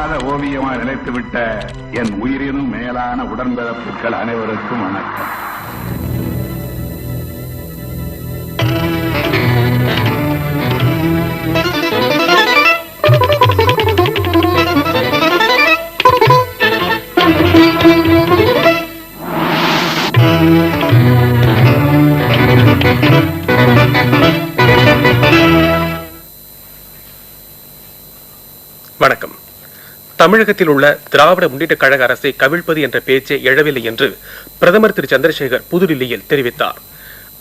அழியாத ஓவியமாக நிலைத்துவிட்ட என் உயிரினும் மேலான உடன்பிறப்புகள் அனைவருக்கும் வணக்கம். வணக்கம். தமிழகத்தில் உள்ள திராவிட முன்னேற்ற கழக அரசை கவிழ்ப்பது என்ற பேச்சே எழவில்லை என்று பிரதமர் திரு சந்திரசேகர் புதுடில்லியில் தெரிவித்தார்.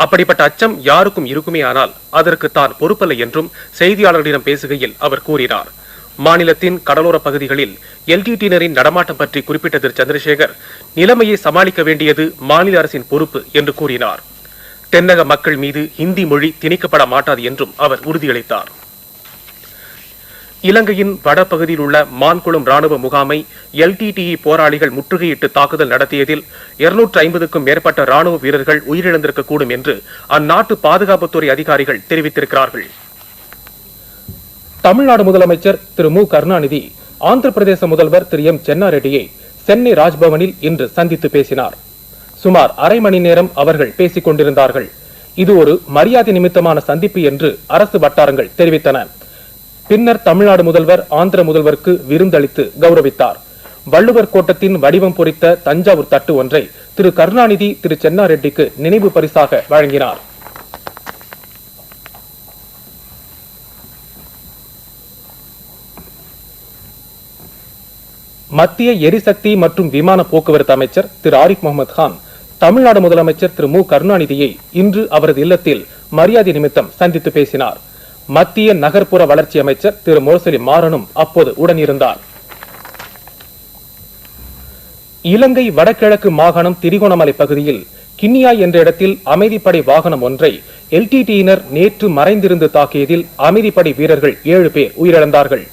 அப்படிப்பட்ட அச்சம் யாருக்கும் இருக்குமே, ஆனால் அதற்கு தான் பொறுப்பல்ல என்றும் செய்தியாளர்களிடம் பேசுகையில் அவர் கூறினார். மாநிலத்தின் கடலோர பகுதிகளில் எல்டிடியினரின் நடமாட்டம் பற்றி குறிப்பிட்ட திரு சந்திரசேகர் நிலைமையை சமாளிக்க வேண்டியது மாநில அரசின் பொறுப்பு என்று கூறினார். தென்னக மக்கள் மீது ஹிந்தி மொழி திணிக்கப்பட மாட்டாது என்றும் அவர் உறுதியளித்தார். இலங்கையின் வடபகுதியில் உள்ள மான்குளம் ராணுவ முகாமை எல்டிடிஇ போராளிகள் முற்றுகையிட்டு தாக்குதல் நடத்தியதில் 250க்கும் மேற்பட்ட ராணுவ வீரர்கள் உயிரிழந்திருக்கக்கூடும் என்று அந்நாட்டு பாதுகாப்புத்துறை அதிகாரிகள் தெரிவித்திருக்கிறார்கள். தமிழ்நாடு முதலமைச்சர் திரு மு கருணாநிதி ஆந்திர பிரதேச முதல்வர் திரு எம் சென்னாரெட்டியை சென்னை ராஜ்பவனில் இன்று சந்தித்து பேசினார். சுமார் அரை மணி நேரம் அவர்கள் பேசிக் கொண்டிருந்தார்கள். இது ஒரு மரியாதை நிமித்தமான சந்திப்பு என்று அரசு வட்டாரங்கள் தெரிவித்தன. பின்னர் தமிழ்நாடு முதல்வர் ஆந்திர முதல்வருக்கு விருந்தளித்து கௌரவித்தார். வள்ளுவர் கோட்டத்தின் வடிவம் பொறித்த தஞ்சாவூர் தட்டு ஒன்றை திரு கருணாநிதி திரு சென்னாரெட்டிக்கு நினைவு பரிசாக வழங்கினார். மத்திய எரிசக்தி மற்றும் விமான போக்குவரத்து அமைச்சர் திரு ஆரிஃப் முகமது கான் தமிழ்நாடு முதலமைச்சர் திரு மு கருணாநிதியை இன்று அவரது இல்லத்தில் மரியாதை நிமித்தம் சந்தித்து பேசினார். மத்திய நகர்ப்புற வளர்ச்சி அமைச்சர் திரு முரசொலி மாறனும் அப்போது உடனிருந்தார். இலங்கை வடகிழக்கு மாகாணம் திரிகோணமலை பகுதியில் கிண்ணியாய் என்ற இடத்தில் அமைதிப்படை வாகனம் ஒன்றை எல்டிடியினர் நேற்று மறைந்திருந்து தாக்கியதில் அமைதிப்படை வீரர்கள் 7 பேர் உயிரிழந்தார்கள்.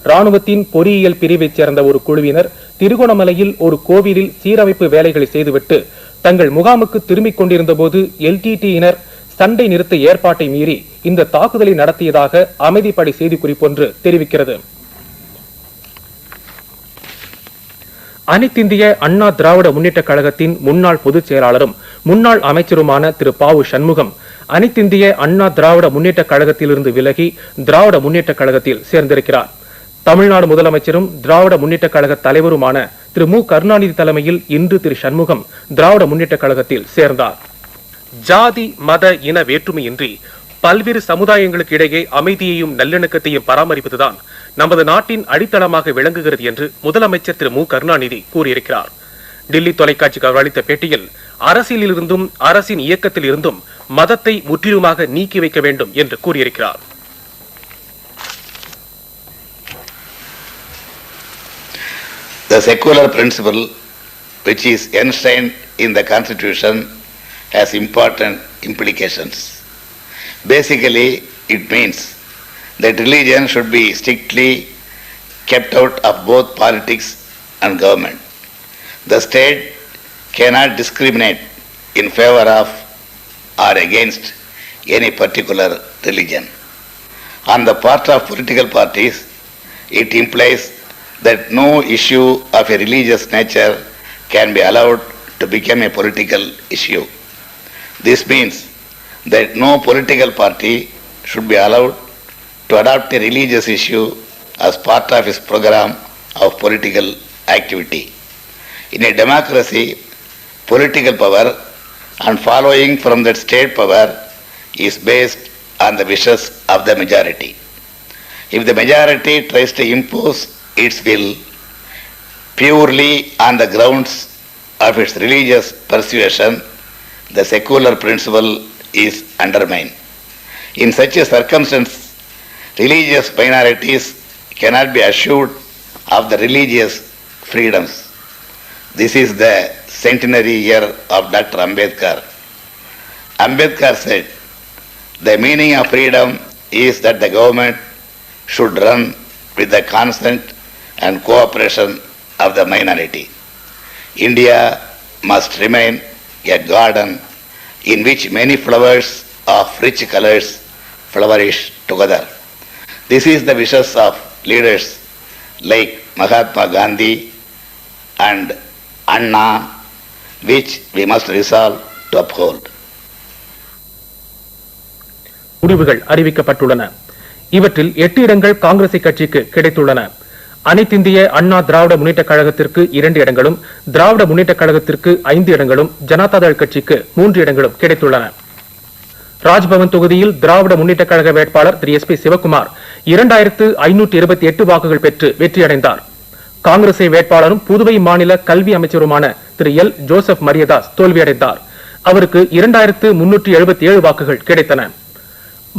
ராணுவத்தின் பொறியியல் பிரிவைச் சேர்ந்த ஒரு குழுவினர் திரிகோணமலையில் ஒரு கோவிலில் சீரமைப்பு வேலைகளை செய்துவிட்டு தங்கள் முகாமுக்கு திரும்பிக் கொண்டிருந்த போது எல்டிடியினர் சண்டை நிறுத்த ஏற்பாட்டை மீறி இந்த தாக்குதலை நடத்தியதாக அமைதிப்படை செய்திக்குறிப்பொன்று தெரிவிக்கிறது. அனைத்திந்திய அண்ணா திராவிட முன்னேற்ற கழகத்தின் முன்னாள் பொதுச் செயலாளரும் முன்னாள் அமைச்சருமான திரு பாவு சண்முகம் அனைத்திந்திய அண்ணா திராவிட முன்னேற்ற கழகத்திலிருந்து விலகி திராவிட முன்னேற்ற கழகத்தில் சேர்ந்திருக்கிறார். தமிழ்நாடு முதலமைச்சரும் திராவிட முன்னேற்ற கழக தலைவருமான திரு மு கருணாநிதி தலைமையில் இன்று திரு சண்முகம் திராவிட முன்னேற்ற கழகத்தில் சேர்ந்தார். ஜாதி மத இன வேற்றுமையின்றி பல்வேறு சமுதாயங்களுக்கு இடையே அமைதியையும் நல்லிணக்கத்தையும் பராமரிப்பதுதான் நமது நாட்டின் அடித்தளமாக விளங்குகிறது என்று முதலமைச்சர் திரு மு கருணாநிதி கூறியிருக்கிறார். டில்லி தொலைக்காட்சிக்கு அவர் அளித்த பேட்டியில் அரசியலில் இருந்தும் அரசின் இயக்கத்தில் இருந்தும் மதத்தை முற்றிலுமாக நீக்கி வைக்க வேண்டும் என்று கூறியிருக்கிறார். The secular principle which is enshrined in the Constitution has important implications. Basically, it means that religion should be strictly kept out of both politics and government. The state cannot discriminate in favor of or against any particular religion. On the part of political parties, it implies that no issue of a religious nature can be allowed to become a political issue. This means that no political party should be allowed to adopt a religious issue as part of its program of political activity. In a democracy, political power and following from that state power is based on the wishes of the majority. If the majority tries to impose its will purely on the grounds of its religious persuasion, the secular principle is undermined. In such a circumstance, religious minorities cannot be assured of the religious freedoms. This is the centenary year of Dr. Ambedkar. Ambedkar said, "The meaning of freedom is that the government should run with the consent and cooperation of the minority. India must remain a garden in which many flowers of rich colors flourish together. This is the wishes of leaders like Mahatma Gandhi and Anna, which we must resolve to uphold. முடிவுகள் அறிவிக்கப்பட்டுள்ளன. இவற்றில் 8 இடங்கள் காங்கிரஸ் கட்சிக்கு கிடைத்துள்ளன. அனைத்திந்திய அண்ணா திராவிட முன்னேற்ற கழகத்திற்கு 2 இடங்களும், திராவிட முன்னேற்ற கழகத்திற்கு 5 இடங்களும், ஜனதாதள் கட்சிக்கு 3 இடங்களும் கிடைத்துள்ளன. ராஜ்பவன் தொகுதியில் திராவிட முன்னேற்ற கழக வேட்பாளர் திரு SP சிவகுமார் 2528 வாக்குகள் பெற்று வெற்றியடைந்தார். காங்கிரஸ் வேட்பாளரும் புதுவை மாநில கல்வி அமைச்சருமான திரு L. ஜோசப் மரியதாஸ் தோல்வியடைந்தார். அவருக்கு 2377 வாக்குகள் கிடைத்தன.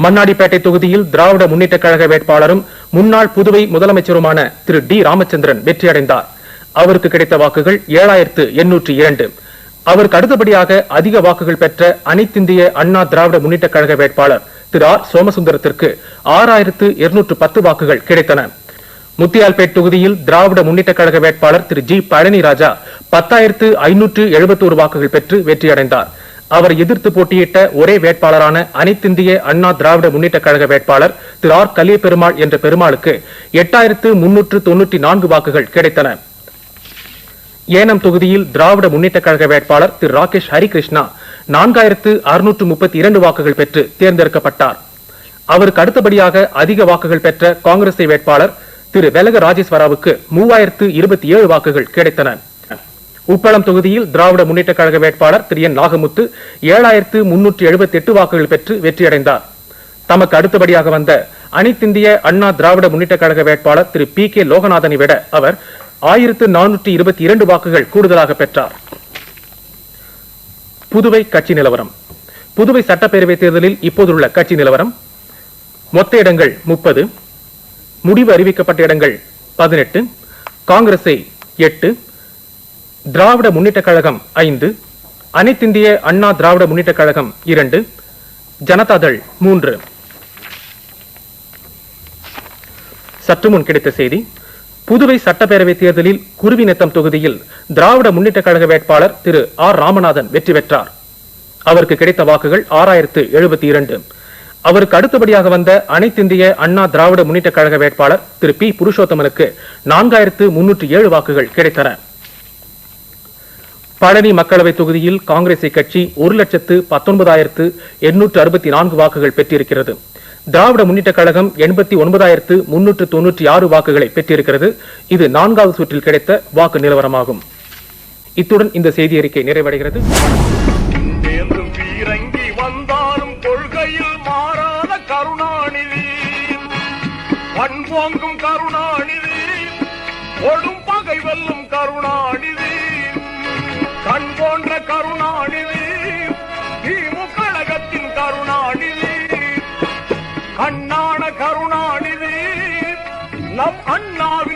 மண்ணாடிப்பேட்டை தொகுதியில் திராவிட முன்னேற்ற கழக வேட்பாளரும் முன்னாள் புதுவை முதலமைச்சருமான திரு D. ராமச்சந்திரன் வெற்றியடைந்தார். அவருக்கு கிடைத்த வாக்குகள் 7802. அவருக்கு அடுத்தபடியாக அதிக வாக்குகள் பெற்ற அனைத்திந்திய அண்ணா திராவிட முன்னேற்ற கழக வேட்பாளர் திரு R. சோமசுந்தரத்திற்கு 6210 வாக்குகள் கிடைத்தன. முத்தியால்பேட் தொகுதியில் திராவிட முன்னேற்ற கழக வேட்பாளர் திரு G. பழனிராஜா 10571 வாக்குகள் பெற்று வெற்றியடைந்தார். அவர் எதிர்த்து போட்டியிட்ட ஒரே வேட்பாளரான அனைத்திந்திய அண்ணா திராவிட முன்னேற்ற கழக வேட்பாளர் திரு R. கலியபெருமாள் என்ற பெருமாளுக்கு 8394 வாக்குகள் கிடைத்தன. ஏனம் தொகுதியில் திராவிட முன்னேற்ற கழக வேட்பாளர் திரு ராகேஷ் ஹரிகிருஷ்ணா 4632 வாக்குகள் பெற்று தேர்ந்தெடுக்கப்பட்டார். அவருக்கு அடுத்தபடியாக அதிக வாக்குகள் பெற்ற காங்கிரஸ் வேட்பாளர் திரு வெலக ராஜேஸ்வராவுக்கு 3027 வாக்குகள் கிடைத்தன. உப்பளம் தொகுதியில் திராவிட முன்னேற்ற கழக வேட்பாளர் திரு N. நாகமுத்து 7378 வாக்குகள் பெற்று வெற்றியடைந்தார். தமக்கு அடுத்தபடியாக வந்த அனைத்திந்திய அண்ணா திராவிட முன்னேற்ற கழக வேட்பாளர் திரு P. K. லோகநாதனை விட அவர் 1422 வாக்குகள் கூடுதலாக பெற்றார். புதுவை கட்சி நிலவரம். புதுவை சட்டப்பேரவை தேர்தலில் இப்போதுள்ள கட்சி நிலவரம்: மொத்த இடங்கள் 30, முடிவு அறிவிக்கப்பட்ட இடங்கள் 18, காங்கிரஸை 8, திராவிட முன்னேற்ற கழகம் 5, அனைத்திந்திய அண்ணா திராவிட முன்னேற்ற கழகம் 2, ஜனதாதள் 3. சற்று முன் கிடைத்த செய்தி. புதுவை சட்டப்பேரவை தேர்தலில் குருவிநத்தம் தொகுதியில் திராவிட முன்னேற்ற கழக வேட்பாளர் திரு R. ராமநாதன் வெற்றி பெற்றார். அவருக்கு கிடைத்த வாக்குகள் 6072. அவருக்கு அடுத்தபடியாக வந்த அனைத்திந்திய அண்ணா திராவிட முன்னேற்ற கழக வேட்பாளர் திரு P. புருஷோத்தமனுக்கு 4307 வாக்குகள் கிடைத்தன. பழனி மக்களவை தொகுதியில் காங்கிரஸ் கட்சி 1,19,864 வாக்குகள் பெற்றிருக்கிறது. திராவிட முன்னேற்ற கழகம் 89,396 வாக்குகளை பெற்றிருக்கிறது. இது 4வது சுற்றில் கிடைத்த வாக்கு நிலவரமாகும். இத்துடன் இந்த செய்தி அறிக்கை நிறைவடைகிறது. கண் போன்ற கருணாநிதி, திமுக கழகத்தின் கருணாநிதி, கண்ணான கருணாநிதி, நம் அண்ணாவின்